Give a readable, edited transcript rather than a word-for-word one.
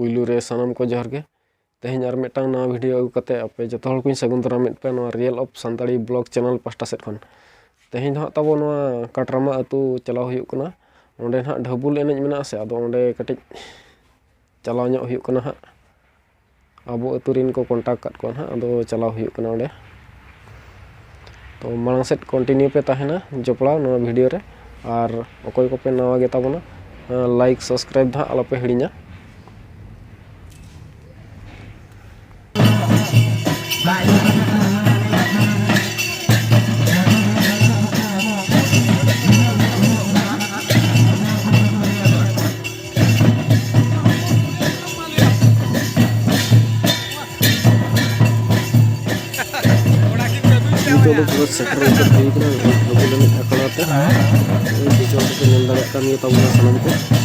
पुइलू रे सानाम को जोहर गे तेहें आर मिदटांग नवा वीडियो अगु कते आपे जतो हर कुछ सगुन दारामेद पे नवा real of Santali blog channel pasta set खन तेहें हाँ तब नवा काटरामा अतु चलाव हुयुग कना ओंडे ना ढबुल एनेज मेना से आदो ओंडे कटिज चलाव ᱧᱚᱜ हुयुग कना हा आबो अतु रिन को कॉन्टैक्ट कत को हा आदो चलाव हुयुग कना ओंडे तो मांग सेट कंटिन्यू पे ताहेना जपड़ा नवा वीडियो रे और अकोय को पे नवा गे ताबोना लाइक सब्सक्राइब धा आलोपे हिड़िया itu juga sekarang seperti itu kan, aku belum akan ada, itu juga penyelenggaraan kami tahu nasional itu.